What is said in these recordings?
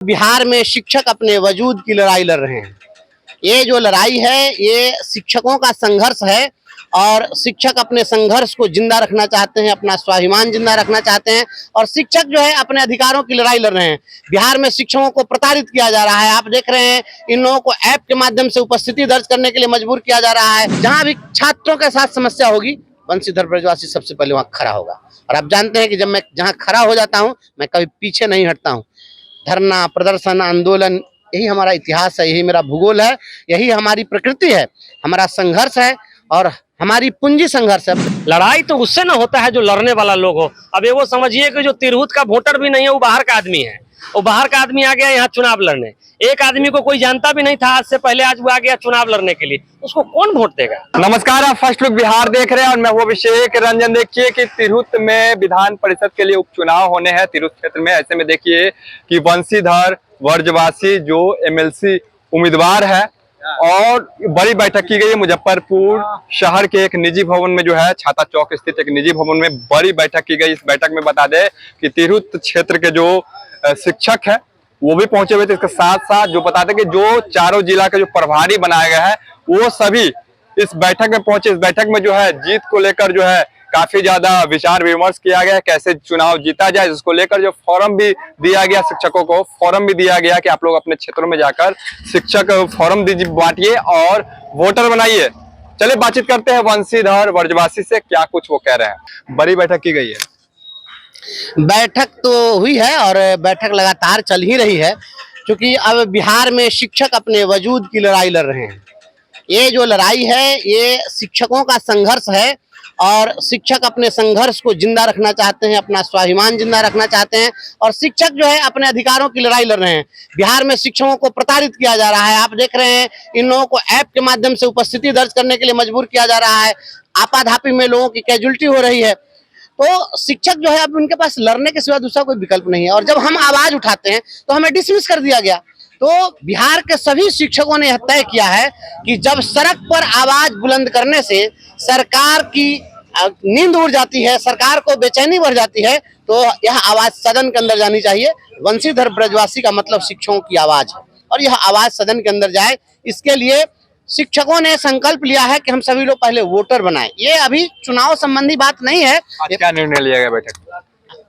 बिहार में शिक्षक अपने वजूद की लड़ाई लड़ रहे हैं। ये जो लड़ाई है ये शिक्षकों का संघर्ष है और शिक्षक अपने संघर्ष को जिंदा रखना चाहते हैं, अपना स्वाभिमान जिंदा रखना चाहते हैं और शिक्षक जो है अपने अधिकारों की लड़ाई लड़ रहे हैं। बिहार में शिक्षकों को प्रताड़ित किया जा रहा है। आप देख रहे हैं इन लोगों को ऐप के माध्यम से उपस्थिति दर्ज करने के लिए मजबूर किया जा रहा है। जहां भी छात्रों के साथ समस्या होगी बंशीधर ब्रजवासी सबसे पहले वहां खड़ा होगा। और आप जानते हैं कि जब मैं जहां खड़ा हो जाता हूं मैं कभी पीछे नहीं हटता हूं। धरना, प्रदर्शन, आंदोलन, यही हमारा इतिहास है, यही मेरा भूगोल है, यही हमारी प्रकृति है, हमारा संघर्ष है और हमारी पूंजी संघर्ष है। लड़ाई तो उससे ना होता है जो लड़ने वाला लोग हो। अब ये वो समझिए कि जो तिरहुत का वोटर भी नहीं है वो बाहर का आदमी है। वो बाहर का आदमी आ गया यहाँ चुनाव लड़ने। एक आदमी को कोई जानता भी नहीं था आज से पहले, आज वो आ गया चुनाव लड़ने के लिए। उसको कौन वोट देगा? नमस्कार, आप फर्स्ट लुक बिहार देख रहे हैं और मैं हूं अभिषेक रंजन। देखिए कि तिरहुत में विधान परिषद के लिए उपचुनाव होने हैं तिरहुत क्षेत्र में। ऐसे में देखिए कि बंशीधर ब्रजवासी जो एमएलसी उम्मीदवार है और बड़ी बैठक की गई है मुजफ्फरपुर शहर के एक निजी भवन में, जो है छाता चौक स्थित एक निजी भवन में बड़ी बैठक की गई। इस बैठक में बता दें कि तिरहुत क्षेत्र के जो शिक्षक है वो भी पहुंचे हुए थे। इसके साथ साथ जो बताते कि जो चारों जिला के जो प्रभारी बनाया गया है वो सभी इस बैठक में पहुंचे। इस बैठक में जो है जीत को लेकर जो है काफी ज्यादा विचार विमर्श किया गया, कैसे चुनाव जीता जाए, इसको लेकर जो फॉर्म भी दिया गया, शिक्षकों को फॉर्म भी दिया गया कि आप लोग अपने क्षेत्रों में जाकर शिक्षक फॉर्म बांटिए और वोटर बनाइए। चलिए बातचीत करते हैं बंशीधर ब्रजवासी से, क्या कुछ वो कह रहे हैं। बड़ी बैठक की गई है। बैठक तो हुई है और बैठक लगातार चल ही रही है, क्योंकि अब बिहार में शिक्षक अपने वजूद की लड़ाई लड़ रहे हैं। ये जो लड़ाई है ये शिक्षकों का संघर्ष है और शिक्षक अपने संघर्ष को जिंदा रखना चाहते हैं, अपना स्वाभिमान जिंदा रखना चाहते हैं और शिक्षक जो है अपने अधिकारों की लड़ाई लड़ रहे हैं। बिहार में शिक्षकों को प्रताड़ित किया जा रहा है। आप देख रहे हैं इन लोगों को ऐप के माध्यम से उपस्थिति दर्ज करने के लिए मजबूर किया जा रहा है। आपाधापी में लोगों की कैजुअलिटी हो रही है। तो शिक्षक जो है अब उनके पास लड़ने के सिवा दूसरा कोई विकल्प नहीं है और जब हम आवाज उठाते हैं तो हमें डिसमिस कर दिया गया। तो बिहार के सभी शिक्षकों ने यह तय किया है कि जब सड़क पर आवाज बुलंद करने से सरकार की नींद उड़ जाती है, सरकार को बेचैनी बढ़ जाती है, तो यह आवाज सदन के अंदर जानी चाहिए। बंशीधर ब्रजवासी का मतलब शिक्षकों की आवाज है और यह आवाज सदन के अंदर जाए। इसके लिए शिक्षकों ने संकल्प लिया है कि हम सभी लोग पहले वोटर बनाएं। ये अभी चुनाव संबंधी बात नहीं है। क्या निर्णय लिया गया बैठक?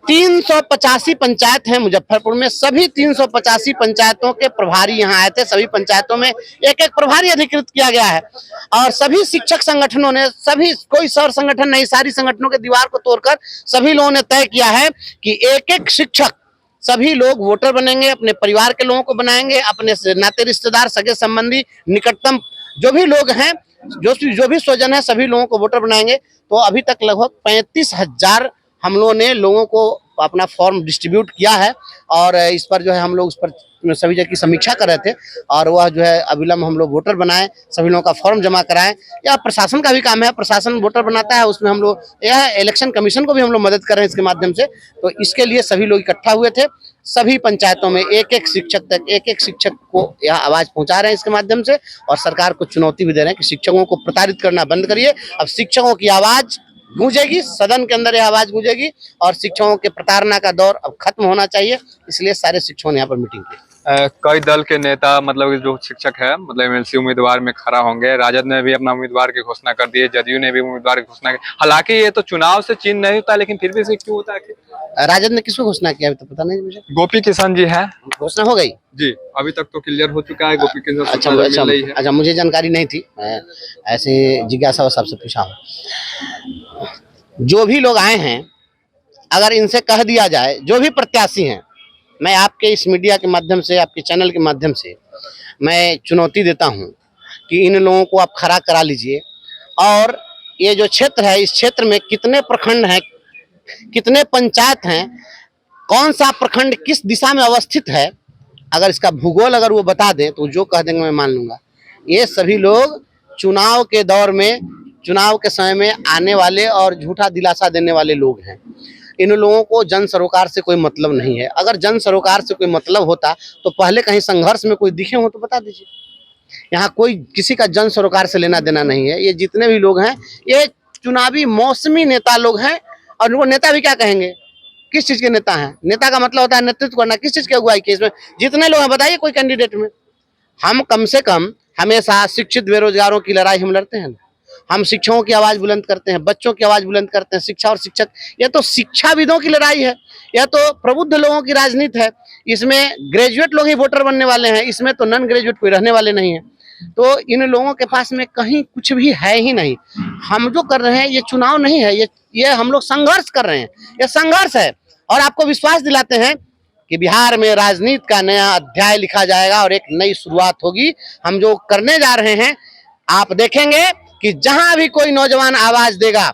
385 पंचायत हैं मुजफ्फरपुर में। सभी 385 पंचायतों के प्रभारी यहाँ आए थे। सभी पंचायतों में एक एक प्रभारी अधिकृत किया गया है और सभी शिक्षक संगठनों ने, सभी कोई सौर संगठन नहीं, सारी संगठनों के दीवार को तोड़कर सभी लोगों ने तय किया है कि एक एक शिक्षक, सभी लोग वोटर बनेंगे, अपने परिवार के लोगों को बनाएंगे, अपने नाते रिश्तेदार, सगे संबंधी, निकटतम जो भी लोग हैं, जो भी स्वजन है, सभी लोगों को वोटर बनाएंगे। तो अभी तक लगभग 35,000 हम लोगों ने लोगों को अपना फॉर्म डिस्ट्रीब्यूट किया है और इस पर जो है हम लोग उस पर सभी जगह की समीक्षा कर रहे थे और वह जो है अविलंब हम लोग वोटर बनाएं, सभी लोगों का फॉर्म जमा कराएं। यह प्रशासन का भी काम है, प्रशासन वोटर बनाता है, उसमें हम लोग यह इलेक्शन कमीशन को भी हम लोग मदद कर रहे हैं इसके माध्यम से। तो इसके लिए सभी लोग इकट्ठा हुए थे। सभी पंचायतों में एक एक शिक्षक तक, एक एक शिक्षक को यह आवाज पहुंचा रहे हैं इसके माध्यम से और सरकार को चुनौती भी दे रहे हैं कि शिक्षकों को प्रताड़ित करना बंद करिए। अब शिक्षकों की आवाज गूंजेगी, सदन के अंदर यह आवाज गूंजेगी और शिक्षकों के प्रताड़ना का दौर अब खत्म होना चाहिए। इसलिए सारे शिक्षकों ने यहाँ पर मीटिंग की। कई दल के नेता, मतलब जो शिक्षक है, मतलब एमएलसी उम्मीदवार में खड़ा होंगे। राजद ने भी अपना उम्मीदवार की घोषणा कर दी है, जदयू ने भी उम्मीदवार की घोषणा की। हालांकि ये तो चुनाव से चिन्ह नहीं होता, लेकिन फिर भी इसे क्यों होता है? राजद ने किसको घोषणा किया अभी तो पता नहीं मुझे। गोपी किशन जी है, घोषणा हो गई जी, अभी तक तो क्लियर हो चुका है। गोपी किशन अच्छा, मुझे जानकारी नहीं थी, मैं ऐसे जिज्ञासा सबसे पूछा हूँ। जो भी लोग आए हैं, अगर इनसे कह दिया जाए, जो भी प्रत्याशी हैं, मैं आपके इस मीडिया के माध्यम से, आपके चैनल के माध्यम से मैं चुनौती देता हूं कि इन लोगों को आप खड़ा करा लीजिए और ये जो क्षेत्र है, इस क्षेत्र में कितने प्रखंड हैं, कितने पंचायत हैं, कौन सा प्रखंड किस दिशा में अवस्थित है, अगर इसका भूगोल अगर वो बता दें तो जो कह देंगे मैं मान लूंगा। ये सभी लोग चुनाव के दौर में, चुनाव के समय में आने वाले और झूठा दिलासा देने वाले लोग हैं। इन लोगों को जन सरोकार से कोई मतलब नहीं है। अगर जन सरोकार से कोई मतलब होता तो पहले कहीं संघर्ष में कोई दिखे हो तो बता दीजिए। यहाँ कोई किसी का जन सरोकार से लेना देना नहीं है। ये जितने भी लोग हैं ये चुनावी मौसमी नेता लोग हैं और वो नेता भी क्या कहेंगे, किस चीज के नेता हैं? नेता का मतलब होता है नेतृत्व करना। किस चीज की अगुवाई की? इसमें जितने लोग हैं बताइए कोई कैंडिडेट में। हम कम से कम हमेशा शिक्षित बेरोजगारों की लड़ाई हम लड़ते हैं। हम शिक्षकों की आवाज बुलंद करते हैं, बच्चों की आवाज बुलंद करते हैं। शिक्षा और शिक्षक, यह तो शिक्षाविदों की लड़ाई है, यह तो प्रबुद्ध लोगों की राजनीति है। इसमें ग्रेजुएट लोग ही वोटर बनने वाले हैं, इसमें तो नॉन ग्रेजुएट कोई रहने वाले नहीं है। तो इन लोगों के पास में कहीं कुछ भी है ही नहीं। हम जो कर रहे हैं ये चुनाव नहीं है, ये हम लोग संघर्ष कर रहे हैं, ये संघर्ष है। और आपको विश्वास दिलाते हैं कि बिहार में राजनीति का नया अध्याय लिखा जाएगा और एक नई शुरुआत होगी। हम जो करने जा रहे हैं, आप देखेंगे कि जहां भी कोई नौजवान आवाज देगा,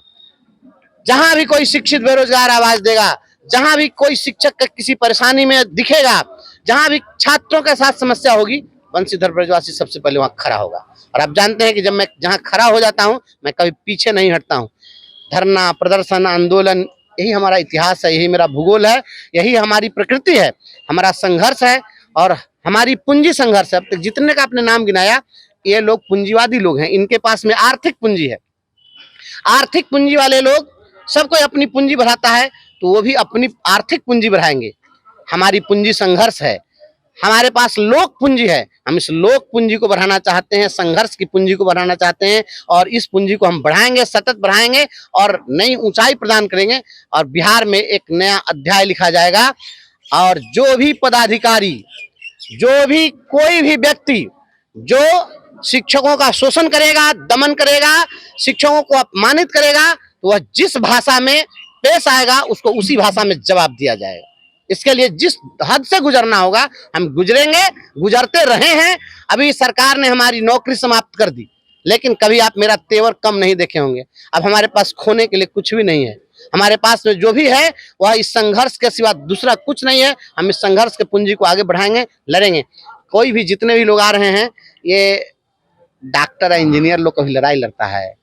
जहां भी कोई शिक्षित बेरोजगार आवाज देगा, जहां भी कोई शिक्षक का किसी परेशानी में दिखेगा, जहां भी छात्रों के साथ समस्या होगी, बंशीधर ब्रजवासी सबसे पहले वहां खड़ा होगा। और आप जानते हैं कि जब मैं जहां खड़ा हो जाता हूं, मैं कभी पीछे नहीं हटता हूं। धरना, प्रदर्शन, आंदोलन, यही हमारा इतिहास है, यही मेरा भूगोल है, यही हमारी प्रकृति है, हमारा संघर्ष है और हमारी पूंजी संघर्ष है। अब तक जितने का आपने नाम गिनाया, ये लोग पूंजीवादी लोग हैं, इनके पास में आर्थिक पूंजी है। आर्थिक पूंजी वाले लोग, सब कोई अपनी पूंजी बढ़ाता है तो वो भी अपनी आर्थिक पूंजी बढ़ाएंगे। हमारी पूंजी संघर्ष है, हमारे पास लोक पूंजी है, हम इस लोक पूंजी को बढ़ाना चाहते हैं, संघर्ष की पूंजी को बढ़ाना चाहते हैं और इस पूंजी को हम बढ़ाएंगे, सतत बढ़ाएंगे और नई ऊंचाई प्रदान करेंगे और बिहार में एक नया अध्याय लिखा जाएगा। और जो भी पदाधिकारी, जो भी कोई भी व्यक्ति जो शिक्षकों का शोषण करेगा, दमन करेगा, शिक्षकों को अपमानित करेगा, तो वह जिस भाषा में पेश आएगा उसको उसी भाषा में जवाब दिया जाएगा। इसके लिए जिस हद से गुजरना होगा हम गुजरेंगे, गुजरते रहे हैं। अभी सरकार ने हमारी नौकरी समाप्त कर दी, लेकिन कभी आप मेरा तेवर कम नहीं देखे होंगे। अब हमारे पास खोने के लिए कुछ भी नहीं है, हमारे पास में जो भी है वह इस संघर्ष के सिवा दूसरा कुछ नहीं है। हम इस संघर्ष के पूंजी को आगे बढ़ाएंगे, लड़ेंगे। कोई भी जितने भी लोग आ रहे हैं, ये डॉक्टर इंजीनियर लोग कभी लड़ाई लड़ता है,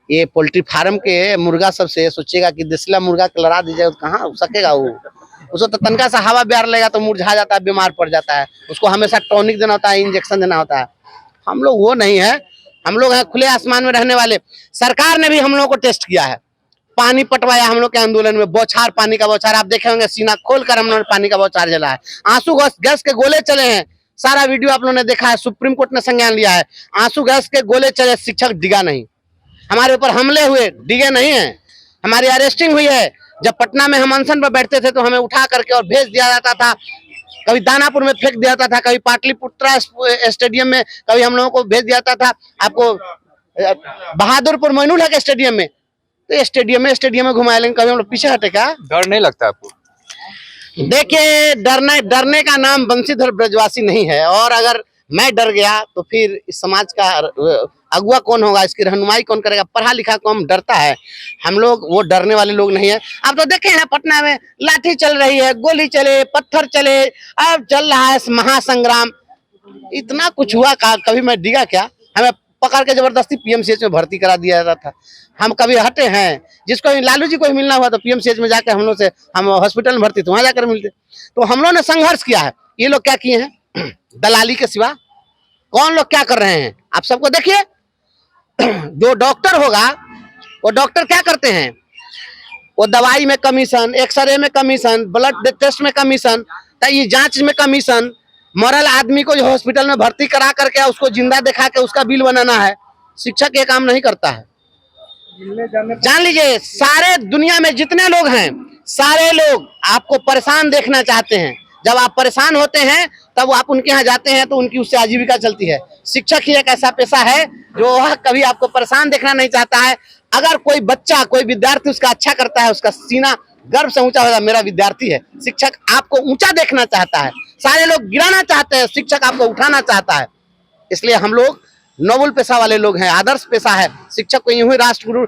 ये पोल्ट्री फार्म के मुर्गा सबसे सोचेगा कि देसिला मुर्गा को लड़ा दीजिए तो कहाँ हो सकेगा वो। उसको तो तनका सा हवा ब्यार लेगा तो मुरझा जाता है, बीमार पड़ जाता है, उसको हमेशा टॉनिक देना होता है, इंजेक्शन देना होता है। हम लोग वो नहीं है, हम लोग हैं खुले आसमान में रहने वाले। सरकार ने भी हम लोगों को टेस्ट किया है, पानी पटवाया हम लोग के आंदोलन में, बौछार, पानी का बौछार आप देखे होंगे, सीना खोलकर हम लोगों ने पानी का बौछार जला है। आंसू गैस के गोले चले हैं, सारा वीडियो आप लोगों ने देखा है, सुप्रीम कोर्ट ने संज्ञान लिया है। आंसू गैस के गोले चले, शिक्षक डिगा नहीं, हमारे ऊपर हमले हुए, डिगे नहीं है, हमारी अरेस्टिंग हुई है। जब पटना में हम अनशन पर बैठते थे तो हमें उठा करके और भेज दिया जाता था, कभी दानापुर में फेंक दिया जाता था, कभी पाटलिपुत्रा स्टेडियम में, कभी हम लोगों को भेज दिया जाता था आपको बहादुरपुर मोइनुल हक स्टेडियम में। तो स्टेडियम में घुमाए, लेकिन कभी हम लोग पीछे हटे क्या? डर नहीं लगता आपको? देखिए, डरने का नाम बंशीधर ब्रजवासी नहीं है। और अगर मैं डर गया तो फिर इस समाज का अगुआ कौन होगा, इसकी रहनुमाई कौन करेगा? पढ़ा लिखा कौन डरता है? हम लोग वो डरने वाले लोग नहीं है। आप तो देखे हैं पटना में लाठी चल रही है, गोली चले, पत्थर चले, अब चल रहा है महासंग्राम। इतना कुछ हुआ, कभी मैं डिगा क्या? हमें पकड़ के जबरदस्ती पीएमसीएच में भर्ती करा दिया जाता था। हम कभी हटे हैं? जिसको लालू जी को ही मिलना हुआ तो पीएमसीएच में जाकर हम लोग से, हम हॉस्पिटल में भर्ती तो वहां जाकर मिलते। तो हम लोग ने संघर्ष किया है। ये लोग क्या किए हैं? दलाली के सिवा कौन लोग क्या कर रहे हैं आप सबको देखिए। जो डॉक्टर होगा वो डॉक्टर क्या करते हैं? वो दवाई में कमीशन, एक्सरे में कमीशन, ब्लड टेस्ट में कमीशन, ये जांच में कमीशन, मरल आदमी को जो हॉस्पिटल में भर्ती करा करके उसको जिंदा दिखा के उसका बिल बनाना है। शिक्षक ये काम नहीं करता है। जान लीजिए, सारे दुनिया में जितने लोग हैं, सारे लोग आपको परेशान देखना चाहते हैं। जब आप परेशान होते हैं तब आप उनके यहाँ जाते हैं तो उनकी उससे आजीविका चलती है। शिक्षक ही एक ऐसा पेशा है जो वह कभी आपको परेशान देखना नहीं चाहता है। अगर कोई बच्चा, कोई विद्यार्थी उसका अच्छा करता है, उसका सीना गर्व से ऊंचा होगा, मेरा विद्यार्थी है। शिक्षक आपको ऊंचा देखना चाहता है, सारे लोग गिराना चाहते हैं, शिक्षक आपको उठाना चाहता है। इसलिए हम लोग नोबल पेशा वाले लोग हैं, आदर्श पेशा है। शिक्षक को यूं ही राष्ट्रगुरु,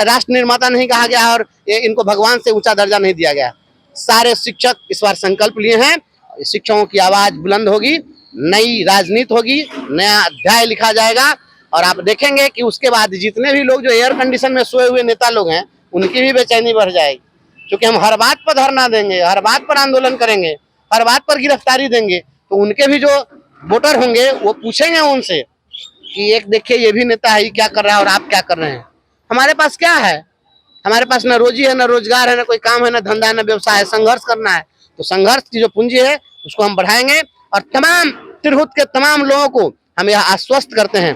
राष्ट्र निर्माता नहीं कहा गया और इनको भगवान से ऊंचा दर्जा नहीं दिया गया। सारे शिक्षक इस बार संकल्प लिए हैं, शिक्षकों की आवाज बुलंद होगी, नई राजनीति होगी, नया अध्याय लिखा जाएगा। और आप देखेंगे कि उसके बाद जितने भी लोग जो एयर कंडीशन में सोए हुए नेता लोग हैं, उनकी भी बेचैनी बढ़ जाएगी, क्योंकि हम हर बात पर धरना देंगे, हर बात पर आंदोलन करेंगे, हर बात पर गिरफ्तारी देंगे। तो उनके भी जो वोटर होंगे वो पूछेंगे उनसे कि एक देखिए ये भी नेता है, ये क्या कर रहा है और आप क्या कर रहे हैं। हमारे पास क्या है? हमारे पास न रोजी है, न रोजगार है, न कोई काम है, न धंधा है, न व्यवसाय है। संघर्ष करना है, तो संघर्ष की जो पूंजी है उसको हम बढ़ाएंगे और तमाम तिरहुत के तमाम लोगों को हम यह आश्वस्त करते हैं,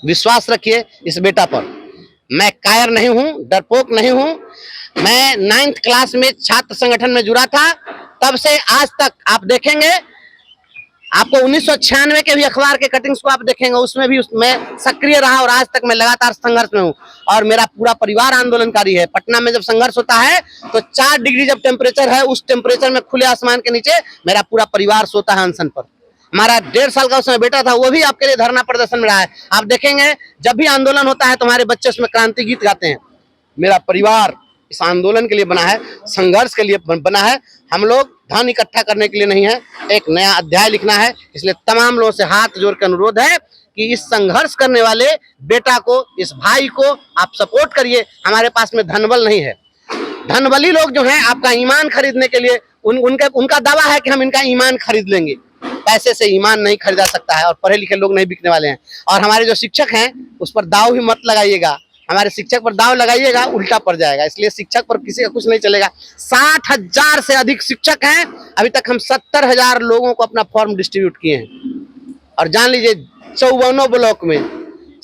विश्वास रखिए इस बेटा पर। मैं कायर नहीं हूं, डरपोक नहीं हूं। मैं 9th क्लास में छात्र संगठन में जुड़ा था, तब से आज तक आप देखेंगे, आपको 1996 के भी अखबार के कटिंग्स को आप देखेंगे, उसमें भी मैं सक्रिय रहा और आज तक मैं लगातार संघर्ष में हूं। और मेरा पूरा परिवार आंदोलनकारी है। पटना में जब संघर्ष होता है तो 4 डिग्री जब टेम्परेचर है, उस टेम्परेचर में खुले आसमान के नीचे मेरा पूरा परिवार सोता है अनशन पर। हमारा 1.5 साल का उसमें बेटा था, वो भी आपके लिए धरना प्रदर्शन में रहा है। आप देखेंगे जब भी आंदोलन होता है तो हमारे बच्चे उसमें क्रांति गीत गाते हैं। मेरा परिवार इस आंदोलन के लिए बना है, संघर्ष के लिए बना है। हम लोग धन इकट्ठा करने के लिए नहीं है, एक नया अध्याय लिखना है। इसलिए तमाम लोगों से हाथ जोड़ कर अनुरोध है कि इस संघर्ष करने वाले बेटा को, इस भाई को आप सपोर्ट करिए। हमारे पास में धनबल नहीं है। धनबली लोग जो हैं आपका ईमान खरीदने के लिए उनका दावा है कि हम इनका ईमान खरीद लेंगे। पैसे से ईमान नहीं खरीदा सकता है और पढ़े लिखे लोग नहीं बिकने वाले हैं। और हमारे जो शिक्षक हैं उस पर दाव भी मत लगाइएगा। हमारे शिक्षक पर दाव लगाइएगा उल्टा पड़ जाएगा। इसलिए शिक्षक पर किसी का कुछ नहीं चलेगा। 60,000 से अधिक शिक्षक हैं। अभी तक हम 70,000 लोगों को अपना फॉर्म डिस्ट्रीब्यूट किए हैं। और जान लीजिए 54 ब्लॉक में,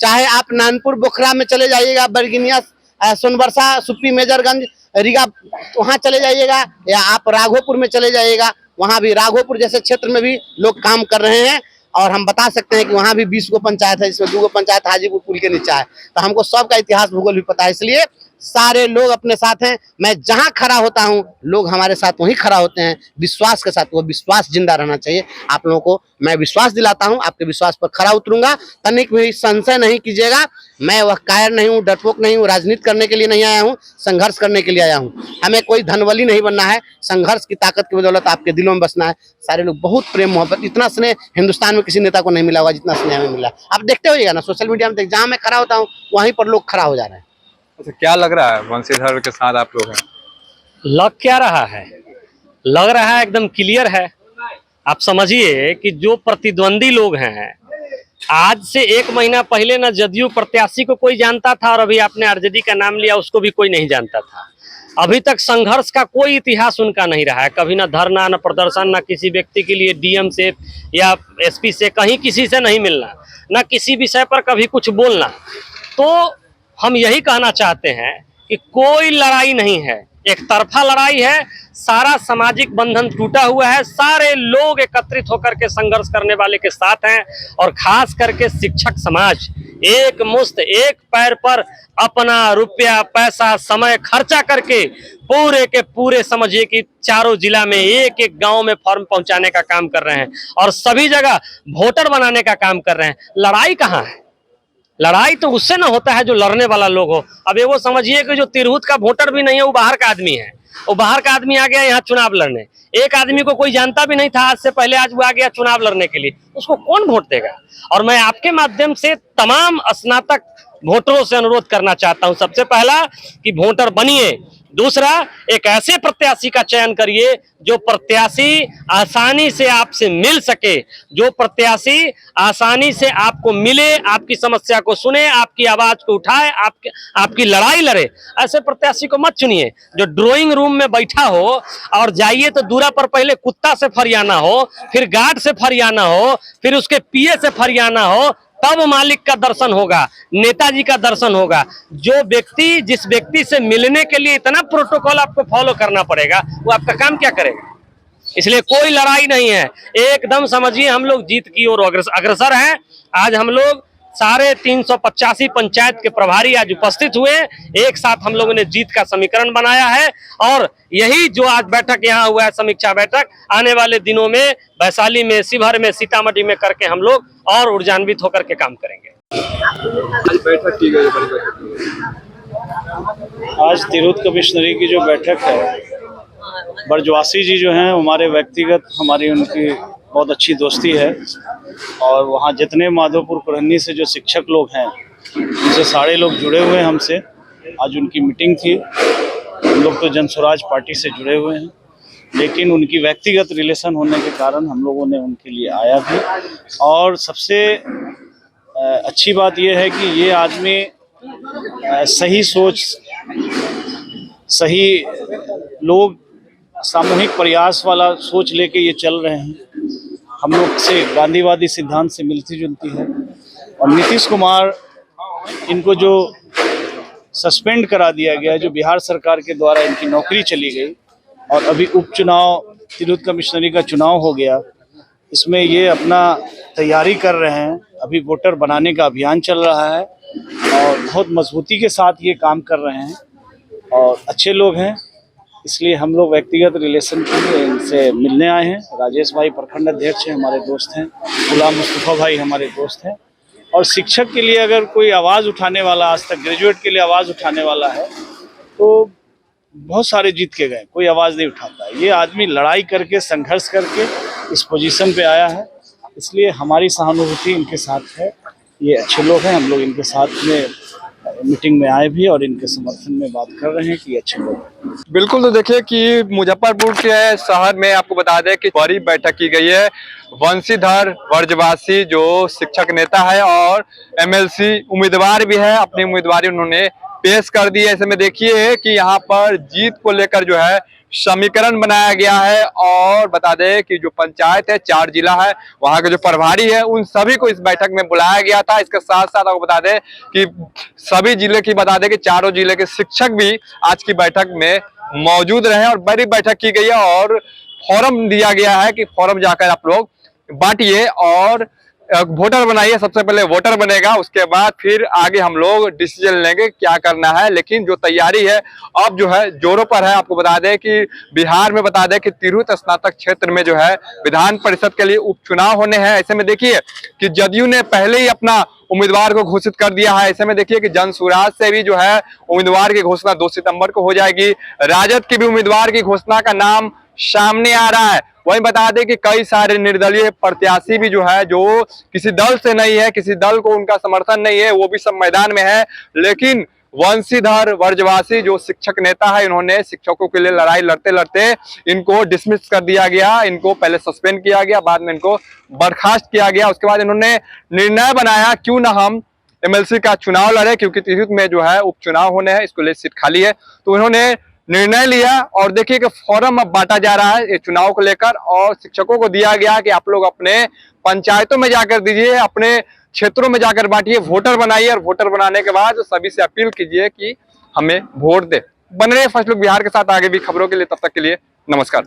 चाहे आप नानपुर बोखरा में चले जाइएगा, बरगिनिया, सोनबरसा, सुप्पी, मेजरगंज, रीगा, वहाँ चले जाइएगा, या आप राघोपुर में चले जाइएगा, वहाँ भी राघोपुर जैसे क्षेत्र में भी लोग काम कर रहे हैं। और हम बता सकते हैं कि वहाँ भी 20 गो पंचायत है, जिसमें 2 गो पंचायत हाजीपुर पुल के नीचे है। तो हमको सबका इतिहास भूगोल भी पता है। इसलिए सारे लोग अपने साथ हैं। मैं जहां खड़ा होता हूं लोग हमारे साथ वहीं खड़ा होते हैं, विश्वास के साथ। वो विश्वास जिंदा रहना चाहिए। आप लोगों को मैं विश्वास दिलाता हूं, आपके विश्वास पर खड़ा उतरूंगा। तनिक भी संशय नहीं कीजिएगा। मैं वह कायर नहीं हूं, डरपोक नहीं हूं। राजनीति करने के लिए नहीं आया हूं, संघर्ष करने के लिए आया हूं। हमें कोई धनबली नहीं बनना है। संघर्ष की ताकत की बदौलत आपके दिलों में बसना है। सारे लोग बहुत प्रेम मोहब्बत, इतना स्नेह हिंदुस्तान में किसी नेता को नहीं मिला हुआ जितना स्नेह हमें मिला। आप देखते होइएगा ना सोशल मीडिया में, जहां मैं खड़ा होता हूँ वहीं पर लोग खड़ा हो जा रहे हैं। अच्छा, क्या लग रहा है वंशीधर के साथ आप लोग हैं? लग क्या रहा है? लग रहा है एकदम क्लियर है। आप समझिए कि जो प्रतिद्वंदी लोग हैं, आज से 1 महीना पहले न जदयू प्रत्याशी को कोई जानता था, और अभी आपने आरजेडी का नाम लिया, उसको भी कोई नहीं जानता था। अभी तक संघर्ष का कोई इतिहास उनका नहीं रहा है। कभी ना धरना, न प्रदर्शन, न किसी व्यक्ति के लिए डीएम से या एसपी से कहीं किसी से नहीं मिलना, न किसी विषय पर कभी कुछ बोलना। तो हम यही कहना चाहते हैं कि कोई लड़ाई नहीं है, एक तरफा लड़ाई है। सारा सामाजिक बंधन टूटा हुआ है। सारे लोग एकत्रित होकर के संघर्ष करने वाले के साथ हैं। और खास करके शिक्षक समाज एक मुश्त, एक पैर पर अपना रुपया, पैसा, समय खर्चा करके पूरे के पूरे समझिए कि चारों जिला में एक एक गांव में फॉर्म पहुंचाने का काम कर रहे हैं और सभी जगह वोटर बनाने का काम कर रहे हैं। लड़ाई कहाँ है? लड़ाई तो उससे ना होता है जो लड़ने वाला लोग हो। अब ये वो समझिए कि जो तिरहुत का वोटर भी नहीं है, वो बाहर का आदमी है। वो बाहर का आदमी आ गया यहाँ चुनाव लड़ने। एक आदमी को कोई जानता भी नहीं था आज से पहले, आज वो आ गया चुनाव लड़ने के लिए। उसको कौन वोट देगा? और मैं आपके माध्यम से तमाम स्नातक वोटरों से अनुरोध करना चाहता हूं, सबसे पहला कि वोटर बनिए। दूसरा, एक ऐसे प्रत्याशी का चयन करिए जो प्रत्याशी आसानी से आपसे मिल सके, जो प्रत्याशी आसानी से आपको मिले, आपकी समस्या को सुने, आपकी आवाज को उठाए, आपकी लड़ाई लड़े। ऐसे प्रत्याशी को मत चुनिए जो ड्राइंग रूम में बैठा हो और जाइए तो दूरा पर पहले कुत्ता से फरियाना हो, फिर गार्ड से फरियाना हो, फिर उसके पीए से फरियाना हो, तब मालिक का दर्शन होगा, नेताजी का दर्शन होगा। जो व्यक्ति, जिस व्यक्ति से मिलने के लिए इतना प्रोटोकॉल आपको फॉलो करना पड़ेगा, वो आपका काम क्या करेगा? इसलिए कोई लड़ाई नहीं है। एकदम समझिए हम लोग जीत की ओर अग्रसर हैं। आज हम लोग सारे 385 पंचायत के प्रभारी आज उपस्थित हुए। एक साथ हम लोगों ने जीत का समीकरण बनाया है। और यही जो आज बैठक यहाँ हुआ है, समीक्षा बैठक, आने वाले दिनों में वैशाली में, शिवहर में, सीतामढ़ी में करके हम लोग और ऊर्जान्वित होकर के काम करेंगे। बैठक की गई, आज तिरहुत कमिश्नरी की जो बैठक है, बरजवासी जी जो हैं हमारे व्यक्तिगत, हमारी उनकी बहुत अच्छी दोस्ती है। और वहाँ जितने माधोपुर प्रहनी से जो शिक्षक लोग हैं, उनसे सारे लोग जुड़े हुए हैं हमसे। आज उनकी मीटिंग थी। हम लोग तो जन स्वराज पार्टी से जुड़े हुए हैं, लेकिन उनकी व्यक्तिगत रिलेशन होने के कारण हम लोगों ने उनके लिए आया भी। और सबसे अच्छी बात यह है कि ये आदमी सही सोच सही लोग सामूहिक प्रयास वाला सोच लेके ये चल रहे हैं। हम लोग से गांधीवादी सिद्धांत से मिलती जुलती है। और नीतीश कुमार, इनको जो सस्पेंड करा दिया गया, जो बिहार सरकार के द्वारा इनकी नौकरी चली गई, और अभी उपचुनाव तिरहुत कमिश्नरी का चुनाव हो गया, इसमें ये अपना तैयारी कर रहे हैं। अभी वोटर बनाने का अभियान चल रहा है और बहुत मजबूती के साथ ये काम कर रहे हैं और अच्छे लोग हैं। इसलिए हम लोग व्यक्तिगत रिलेशन के लिए इनसे मिलने आए हैं। राजेश भाई प्रखंड अध्यक्ष हैं, हमारे दोस्त हैं। गुलाम मुस्तफ़ा भाई हमारे दोस्त हैं। और शिक्षक के लिए अगर कोई आवाज़ उठाने वाला, आज तक ग्रेजुएट के लिए आवाज़ उठाने वाला है, तो बहुत सारे जीत के गए, कोई आवाज़ नहीं उठाता। ये आदमी लड़ाई करके, संघर्ष करके इस पोजीशन पे आया है। इसलिए हमारी सहानुभूति इनके साथ है। ये अच्छे लोग हैं। हम लोग इनके साथ में मीटिंग में आए भी और इनके समर्थन में बात कर रहे हैं कि ये अच्छे लोग हैं। बिल्कुल, तो देखिए कि मुजफ्फरपुर के शहर में आपको बता दें कि बड़ी बैठक की गई है। वंशीधर वर्जवासी जो शिक्षक नेता है और एमएलसी उम्मीदवार भी है, अपनी उम्मीदवारी उन्होंने पेश कर दी है। ऐसे में देखिए कि यहाँ पर जीत को लेकर जो है समीकरण बनाया गया है। और बता दें कि जो पंचायत है, 4 जिला है, वहाँ के जो प्रभारी है, उन सभी को इस बैठक में बुलाया गया था। इसके साथ साथ आपको बता दें कि सभी जिले की बता दें कि चारों जिले के शिक्षक भी आज की बैठक में मौजूद रहे और बड़ी बैठक की गई है और फॉर्म दिया गया है कि फॉर्म जाकर आप लोग बांटिए और वोटर बनाइए। सबसे पहले वोटर बनेगा, उसके बाद फिर आगे हम लोग डिसीजन लेंगे क्या करना है। लेकिन जो तैयारी है अब जो है जोरों पर है। आपको बता दें कि बिहार में बता दें कि तिरहुत स्नातक क्षेत्र में जो है विधान परिषद के लिए उपचुनाव होने हैं। ऐसे में देखिए कि जदयू ने पहले ही अपना उम्मीदवार को घोषित कर दिया है। ऐसे में देखिए कि जन सुराज से भी जो है उम्मीदवार की घोषणा 2 सितंबर को हो जाएगी। राजद की भी उम्मीदवार की घोषणा का नाम सामने आ रहा है। वहीं बता दें कि कई सारे निर्दलीय प्रत्याशी भी जो है, जो किसी दल से नहीं है, किसी दल को उनका समर्थन नहीं है, वो भी सब मैदान में है। लेकिन वंशीधर वर्जवासी जो शिक्षक नेता है, इन्होंने शिक्षकों के लिए लड़ाई लड़ते लड़ते इनको डिसमिस कर दिया गया। इनको पहले सस्पेंड किया गया, बाद में इनको बर्खास्त किया गया। उसके बाद इन्होंने निर्णय बनाया क्यों ना हम एमएलसी का चुनाव लड़े, क्योंकि तिरहुत में जो है उपचुनाव होने हैं, इसको लिए सीट खाली है। तो इन्होंने निर्णय लिया और देखिए कि फॉर्म अब बांटा जा रहा है ये चुनाव को लेकर और शिक्षकों को दिया गया कि आप लोग अपने पंचायतों में जाकर दीजिए, अपने क्षेत्रों में जाकर बांटिए, वोटर बनाइए और वोटर बनाने के बाद सभी से अपील कीजिए कि हमें वोट दे। बने रहिए फर्स्ट लुक बिहार के साथ आगे भी खबरों के लिए। तब तक के लिए नमस्कार।